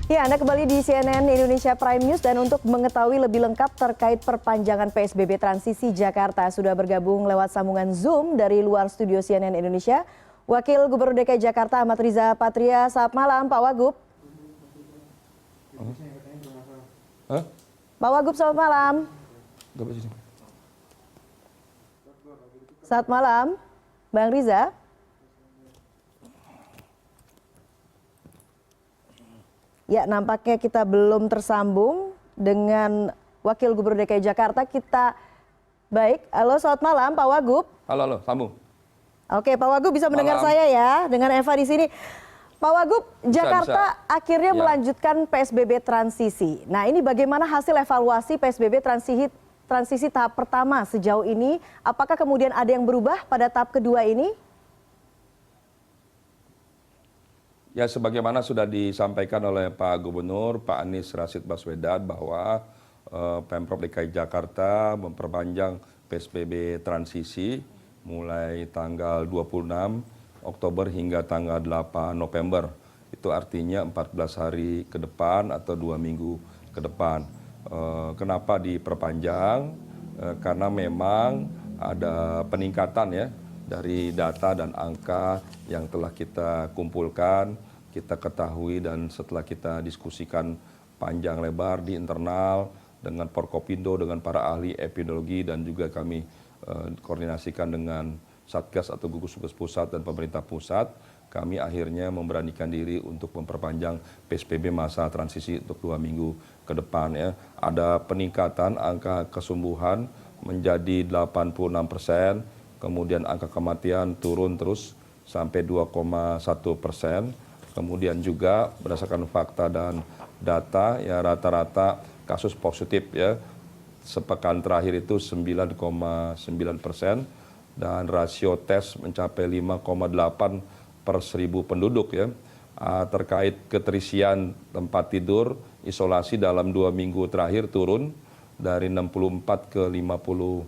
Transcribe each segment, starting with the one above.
Ya, Anda kembali di CNN Indonesia Prime News dan untuk mengetahui lebih lengkap terkait perpanjangan PSBB Transisi Jakarta sudah bergabung lewat sambungan Zoom dari luar studio CNN Indonesia, Wakil Gubernur DKI Jakarta Ahmad Riza Patria. Selamat malam, Pak Wagub. Pak Wagub, selamat malam. Selamat malam, Bang Riza. Ya, nampaknya kita belum tersambung dengan Wakil Gubernur DKI Jakarta. Baik, halo selamat malam Pak Wagub. Halo, sambung. Oke, Pak Wagub bisa mendengar saya ya, dengan Eva di sini. Pak Wagub, Jakarta akhirnya melanjutkan PSBB transisi. Nah, ini bagaimana hasil evaluasi PSBB transisi tahap pertama sejauh ini? Apakah kemudian ada yang berubah pada tahap kedua ini? Ya, sebagaimana sudah disampaikan oleh Pak Gubernur, Pak Anies Rashid Baswedan bahwa Pemprov DKI Jakarta memperpanjang PSBB transisi mulai tanggal 26 Oktober hingga tanggal 8 November. Itu artinya 14 hari ke depan atau 2 minggu ke depan. Kenapa diperpanjang? Karena memang ada peningkatan ya dari data dan angka yang telah kita kumpulkan, kita ketahui dan setelah kita diskusikan panjang lebar di internal dengan Forkopindo, dengan para ahli epidemiologi dan juga kami koordinasikan dengan Satgas atau gugus tugas pusat dan pemerintah pusat, kami akhirnya memberanikan diri untuk memperpanjang PSBB masa transisi untuk 2 minggu ke depan ya. Ada peningkatan angka kesembuhan menjadi 86%, kemudian angka kematian turun terus sampai 2,1%. Kemudian juga berdasarkan fakta dan data ya rata-rata kasus positif ya sepekan terakhir itu 9,9% dan rasio tes mencapai 5,8 per 1000 penduduk ya. Terkait keterisian tempat tidur isolasi dalam 2 minggu terakhir turun dari 64 ke 59%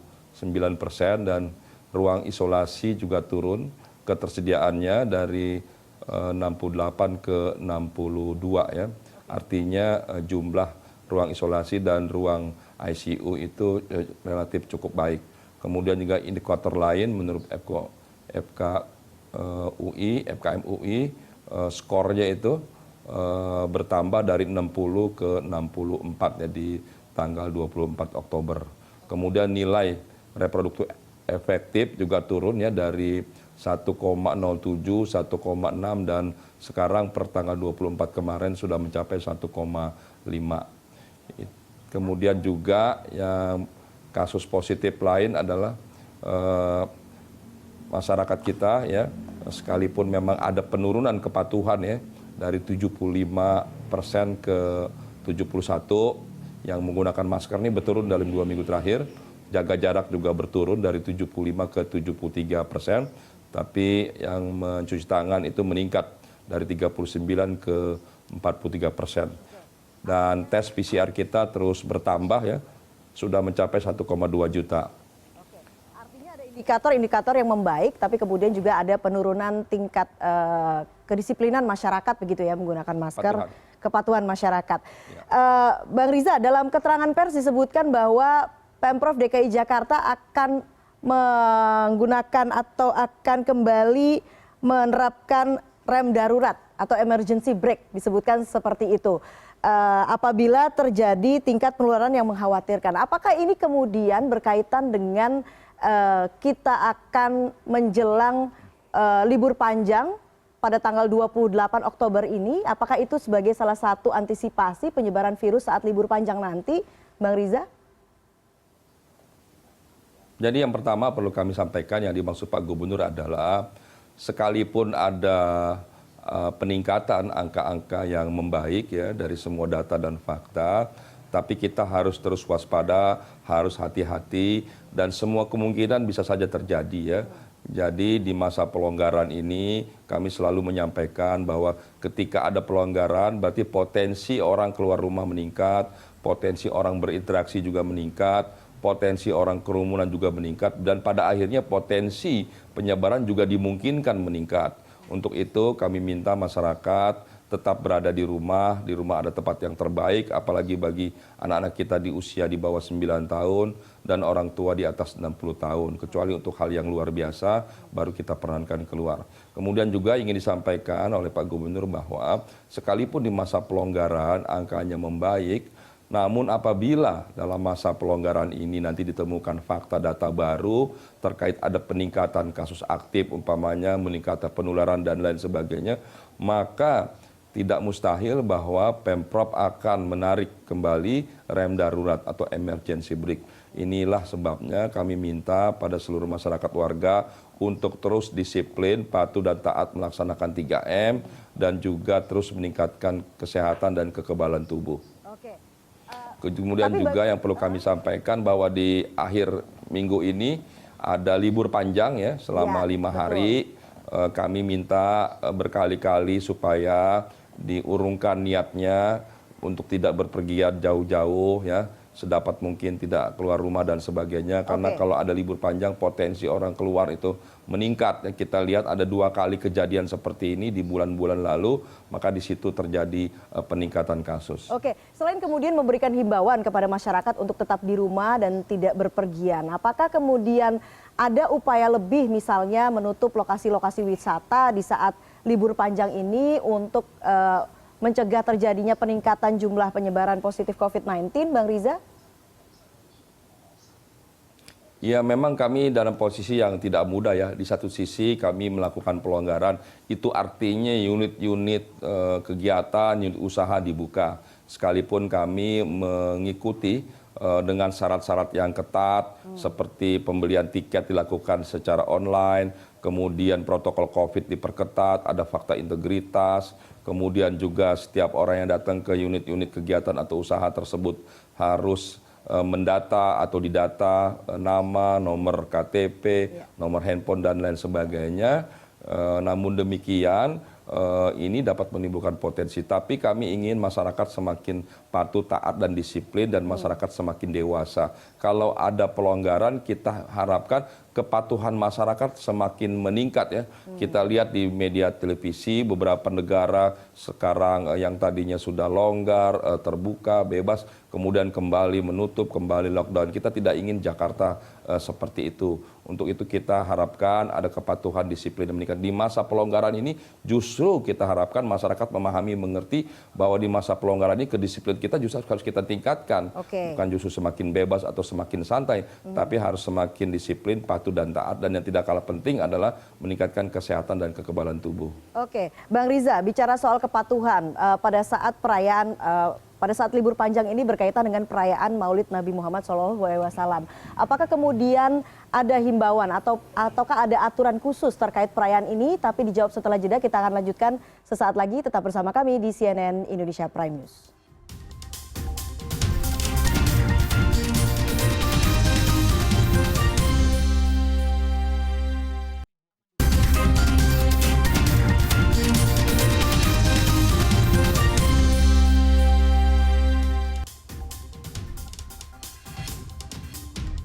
dan ruang isolasi juga turun ketersediaannya dari 68 ke 62 ya. Artinya jumlah ruang isolasi dan ruang ICU itu relatif cukup baik. Kemudian juga indikator lain menurut FKM UI skornya itu bertambah dari 60 ke 64 ya di tanggal 24 Oktober. Kemudian nilai reproduktif efektif juga turun ya dari 1,07, 1,6 dan sekarang per tanggal 24 kemarin sudah mencapai 1,5. Kemudian juga yang kasus positif lain adalah masyarakat kita ya, sekalipun memang ada penurunan kepatuhan ya dari 75% ke 71 yang menggunakan masker ini berturun dalam 2 minggu terakhir. Jaga jarak juga berturun dari 75 ke 73%, tapi yang mencuci tangan itu meningkat dari 39 ke 43%. Dan tes PCR kita terus bertambah ya, sudah mencapai 1,2 juta. Oke. Artinya ada indikator-indikator yang membaik, tapi kemudian juga ada penurunan tingkat kedisiplinan masyarakat begitu ya menggunakan masker, kepatuhan masyarakat. Ya. Bang Riza, dalam keterangan pers disebutkan bahwa Pemprov DKI Jakarta akan menggunakan atau akan kembali menerapkan rem darurat atau emergency brake, disebutkan seperti itu. Apabila terjadi tingkat penularan yang mengkhawatirkan. Apakah ini kemudian berkaitan dengan kita akan menjelang libur panjang pada tanggal 28 Oktober ini? Apakah itu sebagai salah satu antisipasi penyebaran virus saat libur panjang nanti, Bang Riza? Jadi yang pertama perlu kami sampaikan yang dimaksud Pak Gubernur adalah sekalipun ada peningkatan angka-angka yang membaik ya dari semua data dan fakta, tapi kita harus terus waspada, harus hati-hati dan semua kemungkinan bisa saja terjadi ya. Jadi di masa pelonggaran ini kami selalu menyampaikan bahwa ketika ada pelonggaran berarti potensi orang keluar rumah meningkat, potensi orang berinteraksi juga meningkat, potensi orang kerumunan juga meningkat dan pada akhirnya potensi penyebaran juga dimungkinkan meningkat. Untuk itu kami minta masyarakat tetap berada di rumah ada tempat yang terbaik, apalagi bagi anak-anak kita di usia di bawah 9 tahun dan orang tua di atas 60 tahun. Kecuali untuk hal yang luar biasa, baru kita perankan keluar. Kemudian juga ingin disampaikan oleh Pak Gubernur bahwa sekalipun di masa pelonggaran angkanya membaik, namun apabila dalam masa pelonggaran ini nanti ditemukan fakta data baru terkait ada peningkatan kasus aktif, umpamanya meningkatkan penularan dan lain sebagainya, maka tidak mustahil bahwa Pemprov akan menarik kembali rem darurat atau emergency brake. Inilah sebabnya kami minta pada seluruh masyarakat warga untuk terus disiplin, patuh dan taat melaksanakan 3M dan juga terus meningkatkan kesehatan dan kekebalan tubuh. Oke. Kemudian juga yang perlu kami sampaikan bahwa di akhir minggu ini ada libur panjang ya selama 5 hari. Kami minta berkali-kali supaya diurungkan niatnya untuk tidak berpergian jauh-jauh ya, sedapat mungkin tidak keluar rumah dan sebagainya, karena kalau ada libur panjang potensi orang keluar itu meningkat. Kita lihat ada 2 kali kejadian seperti ini di bulan-bulan lalu, maka di situ terjadi peningkatan kasus. Oke, selain kemudian memberikan himbauan kepada masyarakat untuk tetap di rumah dan tidak berpergian, apakah kemudian ada upaya lebih misalnya menutup lokasi-lokasi wisata di saat libur panjang ini untuk mencegah terjadinya peningkatan jumlah penyebaran positif COVID-19, Bang Riza? Ya, memang kami dalam posisi yang tidak mudah ya. Di satu sisi kami melakukan pelonggaran, itu artinya unit-unit kegiatan, unit usaha dibuka. Sekalipun kami mengikuti dengan syarat-syarat yang ketat, seperti pembelian tiket dilakukan secara online, kemudian protokol COVID diperketat, ada fakta integritas, kemudian juga setiap orang yang datang ke unit-unit kegiatan atau usaha tersebut harus mendata atau didata nama, nomor KTP, nomor handphone dan lain sebagainya. Namun demikian ini dapat menimbulkan potensi, tapi kami ingin masyarakat semakin patuh, taat dan disiplin dan masyarakat semakin dewasa. Kalau ada pelonggaran, kita harapkan kepatuhan masyarakat semakin meningkat ya. Kita lihat di media televisi beberapa negara sekarang yang tadinya sudah longgar, terbuka, bebas, kemudian kembali menutup, kembali lockdown. Kita tidak ingin Jakarta seperti itu. Untuk itu kita harapkan ada kepatuhan, disiplin dan meningkat. Di masa pelonggaran ini justru kita harapkan masyarakat memahami, mengerti bahwa di masa pelonggaran ini kedisiplinan kita justru harus kita tingkatkan. Bukan justru semakin bebas atau semakin santai, tapi harus semakin disiplin, patuh dan taat. Dan yang tidak kalah penting adalah meningkatkan kesehatan dan kekebalan tubuh. Oke, Bang Riza, bicara soal kepatuhan pada saat perayaan pada saat libur panjang ini berkaitan dengan perayaan Maulid Nabi Muhammad SAW. Apakah kemudian ada himbauan ataukah ada aturan khusus terkait perayaan ini? Tapi dijawab setelah jeda, kita akan lanjutkan sesaat lagi. Tetap bersama kami di CNN Indonesia Prime News.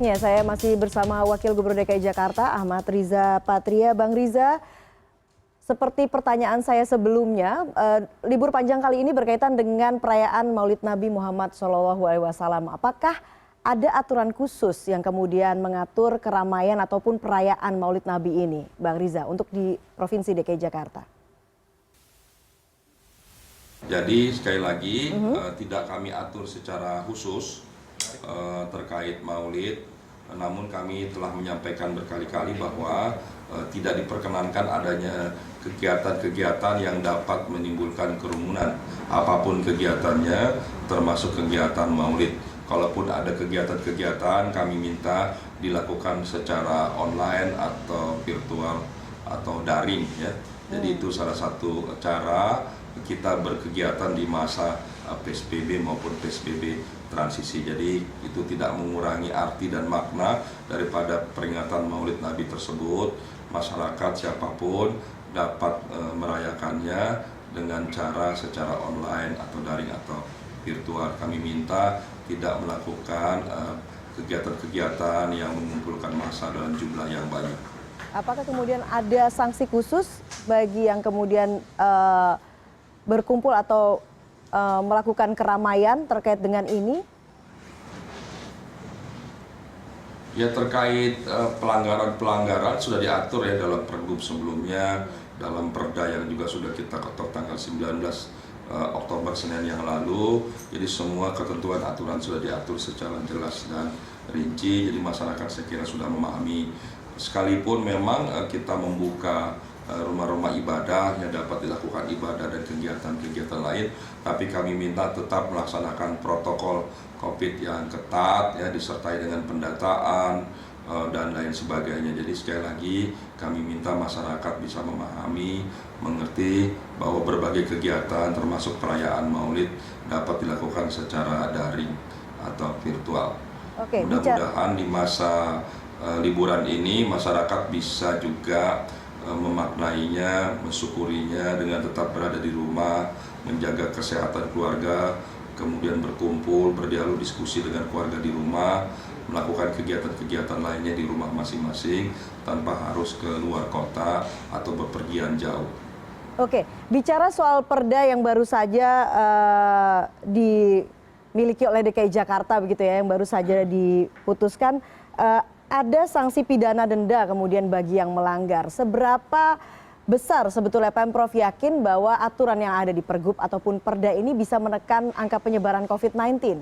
Ya, saya masih bersama Wakil Gubernur DKI Jakarta, Ahmad Riza Patria. Bang Riza, seperti pertanyaan saya sebelumnya, libur panjang kali ini berkaitan dengan perayaan Maulid Nabi Muhammad SAW. Apakah ada aturan khusus yang kemudian mengatur keramaian ataupun perayaan Maulid Nabi ini, Bang Riza, untuk di Provinsi DKI Jakarta? Jadi sekali lagi tidak kami atur secara khusus terkait Maulid, namun kami telah menyampaikan berkali-kali bahwa tidak diperkenankan adanya kegiatan-kegiatan yang dapat menimbulkan kerumunan, apapun kegiatannya, termasuk kegiatan Maulid. Kalaupun ada kegiatan-kegiatan, kami minta dilakukan secara online atau virtual atau daring ya. Jadi itu salah satu cara kita berkegiatan di masa PSBB maupun PSBB transisi. Jadi itu tidak mengurangi arti dan makna daripada peringatan Maulid Nabi tersebut. Masyarakat siapapun dapat merayakannya dengan cara secara online atau daring atau virtual. Kami minta tidak melakukan kegiatan-kegiatan yang mengumpulkan massa dalam jumlah yang banyak. Apakah kemudian ada sanksi khusus bagi yang kemudian berkumpul atau melakukan keramaian terkait dengan ini? Ya, terkait pelanggaran-pelanggaran sudah diatur ya dalam pergub sebelumnya, dalam perda yang juga sudah kita ketok tanggal 19 Oktober Senin yang lalu. Jadi semua ketentuan aturan sudah diatur secara jelas dan rinci, jadi masyarakat saya kira sudah memahami. Sekalipun memang kita membuka rumah-rumah ibadah yang dapat dilakukan ibadah dan kegiatan-kegiatan lain, tapi kami minta tetap melaksanakan protokol COVID yang ketat ya, disertai dengan pendataan dan lain sebagainya. Jadi sekali lagi kami minta masyarakat bisa memahami, mengerti bahwa berbagai kegiatan termasuk perayaan Maulid dapat dilakukan secara daring atau virtual. Mudah-mudahan di masa liburan ini masyarakat bisa juga memaknainya, mensyukurinya dengan tetap berada di rumah, menjaga kesehatan keluarga, kemudian berkumpul, berdialog, diskusi dengan keluarga di rumah, melakukan kegiatan-kegiatan lainnya di rumah masing-masing tanpa harus ke luar kota atau bepergian jauh. Oke, bicara soal perda yang baru saja dimiliki oleh DKI Jakarta begitu ya, yang baru saja diputuskan, ada sanksi pidana denda kemudian bagi yang melanggar. Seberapa besar sebetulnya Pemprov yakin bahwa aturan yang ada di Pergub ataupun Perda ini bisa menekan angka penyebaran COVID-19?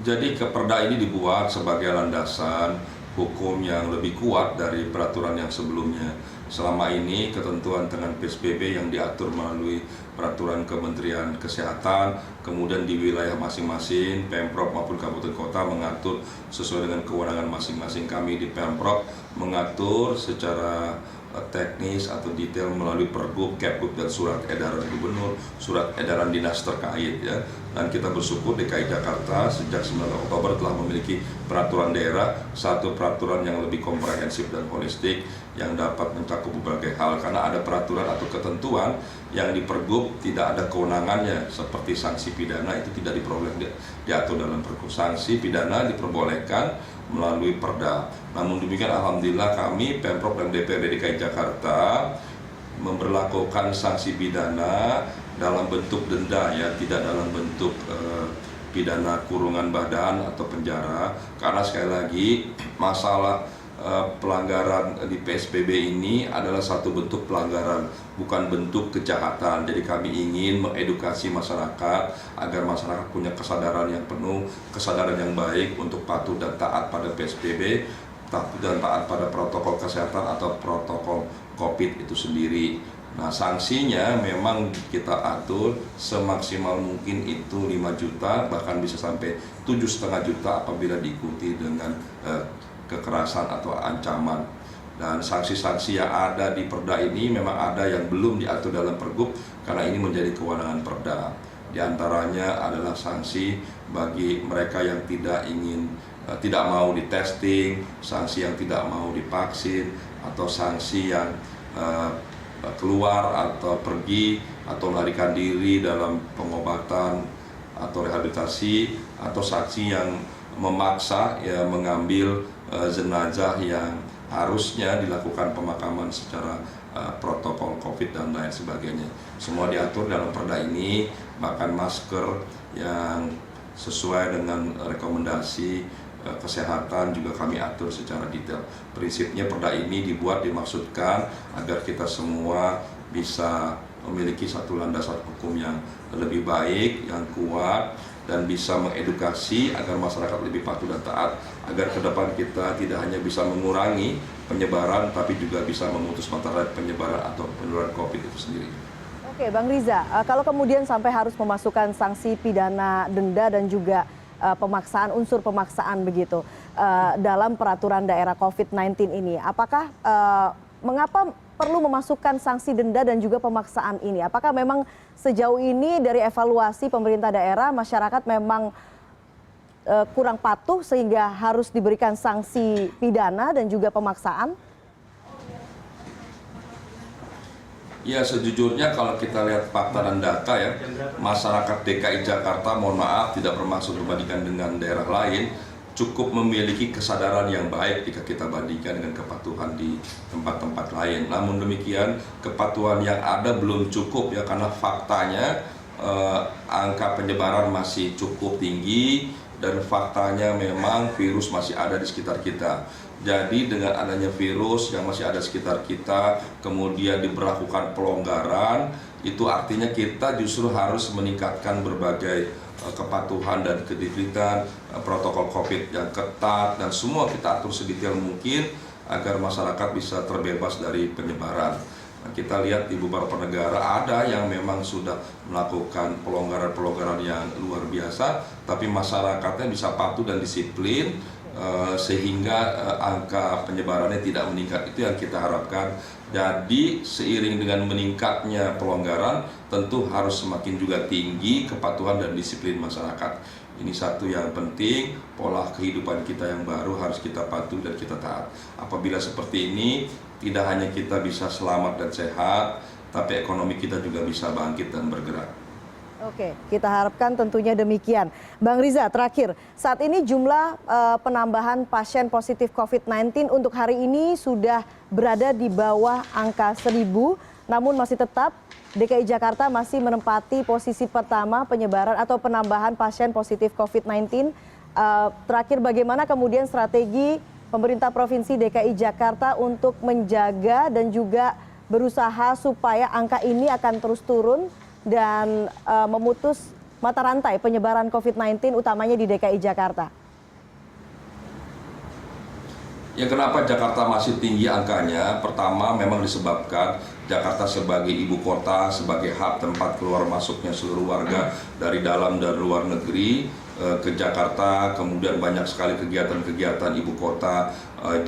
Jadi Perda ini dibuat sebagai landasan hukum yang lebih kuat dari peraturan yang sebelumnya. Selama ini ketentuan dengan PSBB yang diatur melalui peraturan Kementerian Kesehatan, kemudian di wilayah masing-masing, Pemprov maupun kabupaten kota mengatur sesuai dengan kewenangan masing-masing. Kami di Pemprov mengatur secara teknis atau detail melalui Pergub, Kepgub, dan surat edaran gubernur, surat edaran dinas terkait ya. Dan kita bersyukur DKI Jakarta sejak 9 Oktober telah memiliki peraturan daerah, satu peraturan yang lebih komprehensif dan holistik yang dapat mencakup berbagai hal, karena ada peraturan atau ketentuan yang di Pergub tidak ada kewenangannya, seperti sanksi pidana itu tidak diperbolehkan diatur dalam Pergub. Sanksi pidana diperbolehkan melalui Perda. Namun demikian alhamdulillah kami Pemprov dan DPRD DKI Jakarta memberlakukan sanksi pidana dalam bentuk denda ya, tidak dalam bentuk pidana kurungan badan atau penjara, karena sekali lagi masalah pelanggaran di PSBB ini adalah satu bentuk pelanggaran, bukan bentuk kejahatan. Jadi kami ingin mengedukasi masyarakat agar masyarakat punya kesadaran yang penuh, kesadaran yang baik untuk patuh dan taat pada PSBB, patuh dan taat pada protokol kesehatan atau protokol COVID itu sendiri. Nah, sanksinya memang kita atur semaksimal mungkin itu 5 juta, bahkan bisa sampai 7,5 juta apabila diikuti dengan kekerasan atau ancaman. Dan sanksi-sanksi yang ada di Perda ini memang ada yang belum diatur dalam Pergub karena ini menjadi kewenangan Perda. Di antaranya adalah sanksi bagi mereka yang tidak mau di testing, sanksi yang tidak mau divaksin, atau sanksi yang keluar atau pergi atau melarikan diri dalam pengobatan atau rehabilitasi, atau saksi yang memaksa ya mengambil jenazah yang harusnya dilakukan pemakaman secara protokol COVID dan lain sebagainya. Semua diatur dalam Perda ini, bahkan masker yang sesuai dengan rekomendasi kesehatan juga kami atur secara detail. Prinsipnya Perda ini dimaksudkan agar kita semua bisa memiliki satu landasan hukum yang lebih baik, yang kuat, dan bisa mengedukasi agar masyarakat lebih patuh dan taat, agar ke depan kita tidak hanya bisa mengurangi penyebaran, tapi juga bisa memutus mata rantai penyebaran atau penularan COVID itu sendiri. Oke, Bang Riza, kalau kemudian sampai harus memasukkan sanksi pidana denda dan juga pemaksaan, unsur pemaksaan begitu dalam peraturan daerah COVID-19 ini, apakah mengapa perlu memasukkan sanksi denda dan juga pemaksaan ini? Apakah memang sejauh ini dari evaluasi pemerintah daerah, masyarakat memang kurang patuh sehingga harus diberikan sanksi pidana dan juga pemaksaan? Ya, sejujurnya kalau kita lihat fakta dan data ya, masyarakat DKI Jakarta, mohon maaf tidak bermaksud membandingkan dengan daerah lain, cukup memiliki kesadaran yang baik jika kita bandingkan dengan kepatuhan di tempat-tempat lain. Namun demikian, kepatuhan yang ada belum cukup ya, karena faktanya angka penyebaran masih cukup tinggi dan faktanya memang virus masih ada di sekitar kita. Jadi dengan adanya virus yang masih ada di sekitar kita, kemudian diberlakukan pelonggaran, itu artinya kita justru harus meningkatkan berbagai kepatuhan dan kedisiplinan, protokol COVID yang ketat, dan semua kita atur sedetail mungkin agar masyarakat bisa terbebas dari penyebaran. Nah, kita lihat di beberapa negara ada yang memang sudah melakukan pelonggaran-pelonggaran yang luar biasa, tapi masyarakatnya bisa patuh dan disiplin sehingga angka penyebarannya tidak meningkat. Itu yang kita harapkan. Jadi seiring dengan meningkatnya pelonggaran, tentu harus semakin juga tinggi kepatuhan dan disiplin masyarakat. Ini satu yang penting, pola kehidupan kita yang baru harus kita patuh dan kita taat. Apabila seperti ini, tidak hanya kita bisa selamat dan sehat, tapi ekonomi kita juga bisa bangkit dan bergerak. Oke, kita harapkan tentunya demikian. Bang Riza, terakhir, saat ini jumlah penambahan pasien positif COVID-19 untuk hari ini sudah berada di bawah angka 1.000, namun masih tetap DKI Jakarta masih menempati posisi pertama penyebaran atau penambahan pasien positif COVID-19. Terakhir, bagaimana kemudian strategi pemerintah Provinsi DKI Jakarta untuk menjaga dan juga berusaha supaya angka ini akan terus turun dan memutus mata rantai penyebaran COVID-19 utamanya di DKI Jakarta? Ya, kenapa Jakarta masih tinggi angkanya? Pertama, memang disebabkan Jakarta sebagai ibu kota, sebagai hub tempat keluar masuknya seluruh warga dari dalam dan luar negeri ke Jakarta. Kemudian banyak sekali kegiatan-kegiatan ibu kota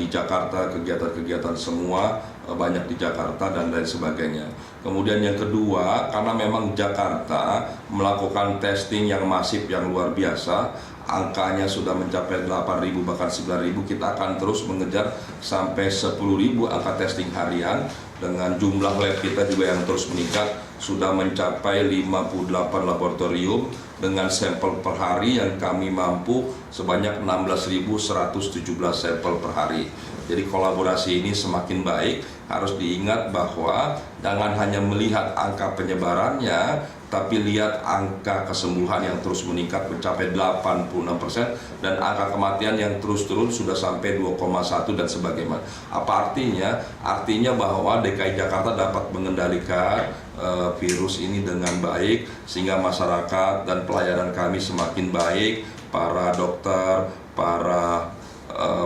di Jakarta, kegiatan-kegiatan semua banyak di Jakarta dan lain sebagainya. Kemudian yang kedua, karena memang Jakarta melakukan testing yang masif yang luar biasa, angkanya sudah mencapai 8.000 bahkan 9.000, kita akan terus mengejar sampai 10.000 angka testing harian, dengan jumlah lab kita juga yang terus meningkat, sudah mencapai 58 laboratorium dengan sampel per hari yang kami mampu sebanyak 16.117 sampel per hari. Jadi kolaborasi ini semakin baik. Harus diingat bahwa jangan hanya melihat angka penyebarannya, tapi lihat angka kesembuhan yang terus meningkat mencapai 86% dan angka kematian yang terus turun sudah sampai 2,1 dan sebagainya. Apa artinya? Artinya bahwa DKI Jakarta dapat mengendalikan virus ini dengan baik, sehingga masyarakat dan pelayanan kami semakin baik. Para dokter, para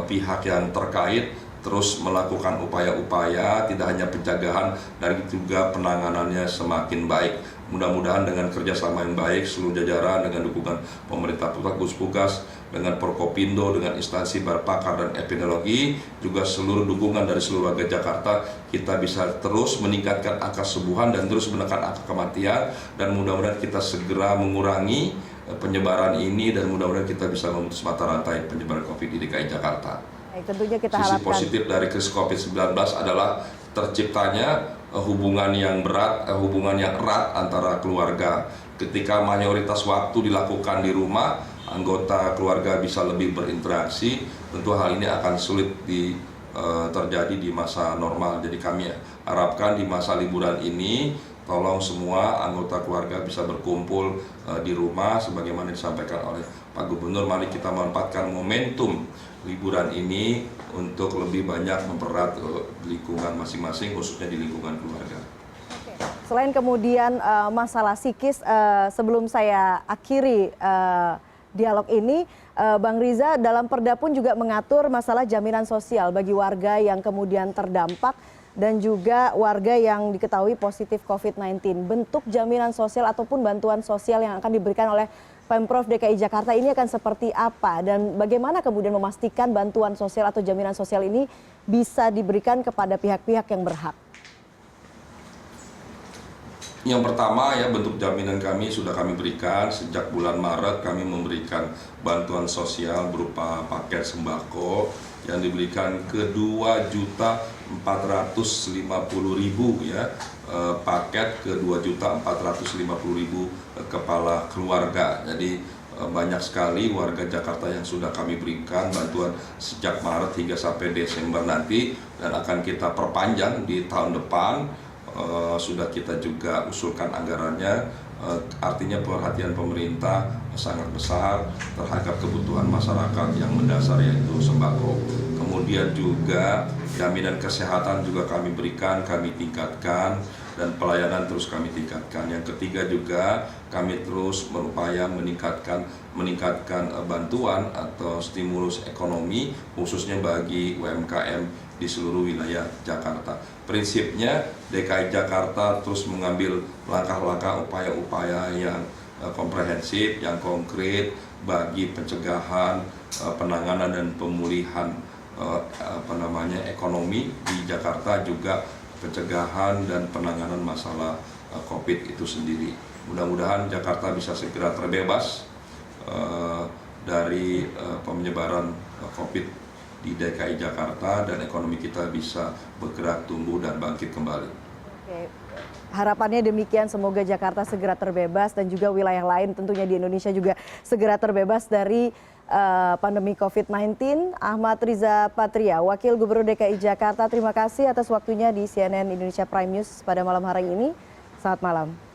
pihak yang terkait terus melakukan upaya-upaya, tidak hanya pencegahan, dan juga penanganannya semakin baik. Mudah-mudahan dengan kerjasama yang baik seluruh jajaran dengan dukungan pemerintah pusat, Gustugas, dengan Forkopindo, dengan instansi berpakar dan epidemiologi, juga seluruh dukungan dari seluruh warga Jakarta, kita bisa terus meningkatkan angka kesembuhan dan terus menekan angka kematian, dan mudah-mudahan kita segera mengurangi penyebaran ini dan mudah-mudahan kita bisa memutus mata rantai penyebaran COVID di DKI Jakarta. Baik, tentunya kita Sisi harapkan. positif dari krisis COVID-19 adalah terciptanya hubungan yang hubungan yang erat antara keluarga. Ketika mayoritas waktu dilakukan di rumah, anggota keluarga bisa lebih berinteraksi. Tentu hal ini akan sulit terjadi di masa normal. Jadi kami harapkan di masa liburan ini, tolong semua anggota keluarga bisa berkumpul di rumah sebagaimana disampaikan oleh Pak Gubernur. Mari kita manfaatkan momentum liburan ini untuk lebih banyak mempererat lingkungan masing-masing, khususnya di lingkungan keluarga. Selain kemudian masalah psikis, sebelum saya akhiri dialog ini, Bang Riza, dalam Perda pun juga mengatur masalah jaminan sosial bagi warga yang kemudian terdampak dan juga warga yang diketahui positif COVID-19. Bentuk jaminan sosial ataupun bantuan sosial yang akan diberikan oleh Pemprov DKI Jakarta ini akan seperti apa? Dan bagaimana kemudian memastikan bantuan sosial atau jaminan sosial ini bisa diberikan kepada pihak-pihak yang berhak? Yang pertama ya, bentuk jaminan kami sudah kami berikan sejak bulan Maret. Kami memberikan bantuan sosial berupa paket sembako yang diberikan ke 2.450.000 ya, paket ke 2.450.000 kepala keluarga. Jadi banyak sekali warga Jakarta yang sudah kami berikan bantuan sejak Maret hingga sampai Desember nanti, dan akan kita perpanjang di tahun depan. Sudah kita juga usulkan anggarannya, artinya perhatian pemerintah sangat besar terhadap kebutuhan masyarakat yang mendasar, yaitu sembako. Kemudian juga jaminan kesehatan juga kami berikan, kami tingkatkan, dan pelayanan terus kami tingkatkan. Yang ketiga juga kami terus berupaya meningkatkan bantuan atau stimulus ekonomi khususnya bagi UMKM di seluruh wilayah Jakarta. Prinsipnya DKI Jakarta terus mengambil langkah-langkah upaya-upaya yang komprehensif, yang konkret bagi pencegahan, penanganan dan pemulihan ekonomi di Jakarta, juga pencegahan dan penanganan masalah COVID itu sendiri. Mudah-mudahan Jakarta bisa segera terbebas dari penyebaran COVID di DKI Jakarta, dan ekonomi kita bisa bergerak, tumbuh, dan bangkit kembali. Oke. Harapannya demikian, semoga Jakarta segera terbebas dan juga wilayah lain tentunya di Indonesia juga segera terbebas dari pandemi COVID-19. Ahmad Riza Patria, Wakil Gubernur DKI Jakarta, terima kasih atas waktunya di CNN Indonesia Prime News pada malam hari ini. Selamat malam.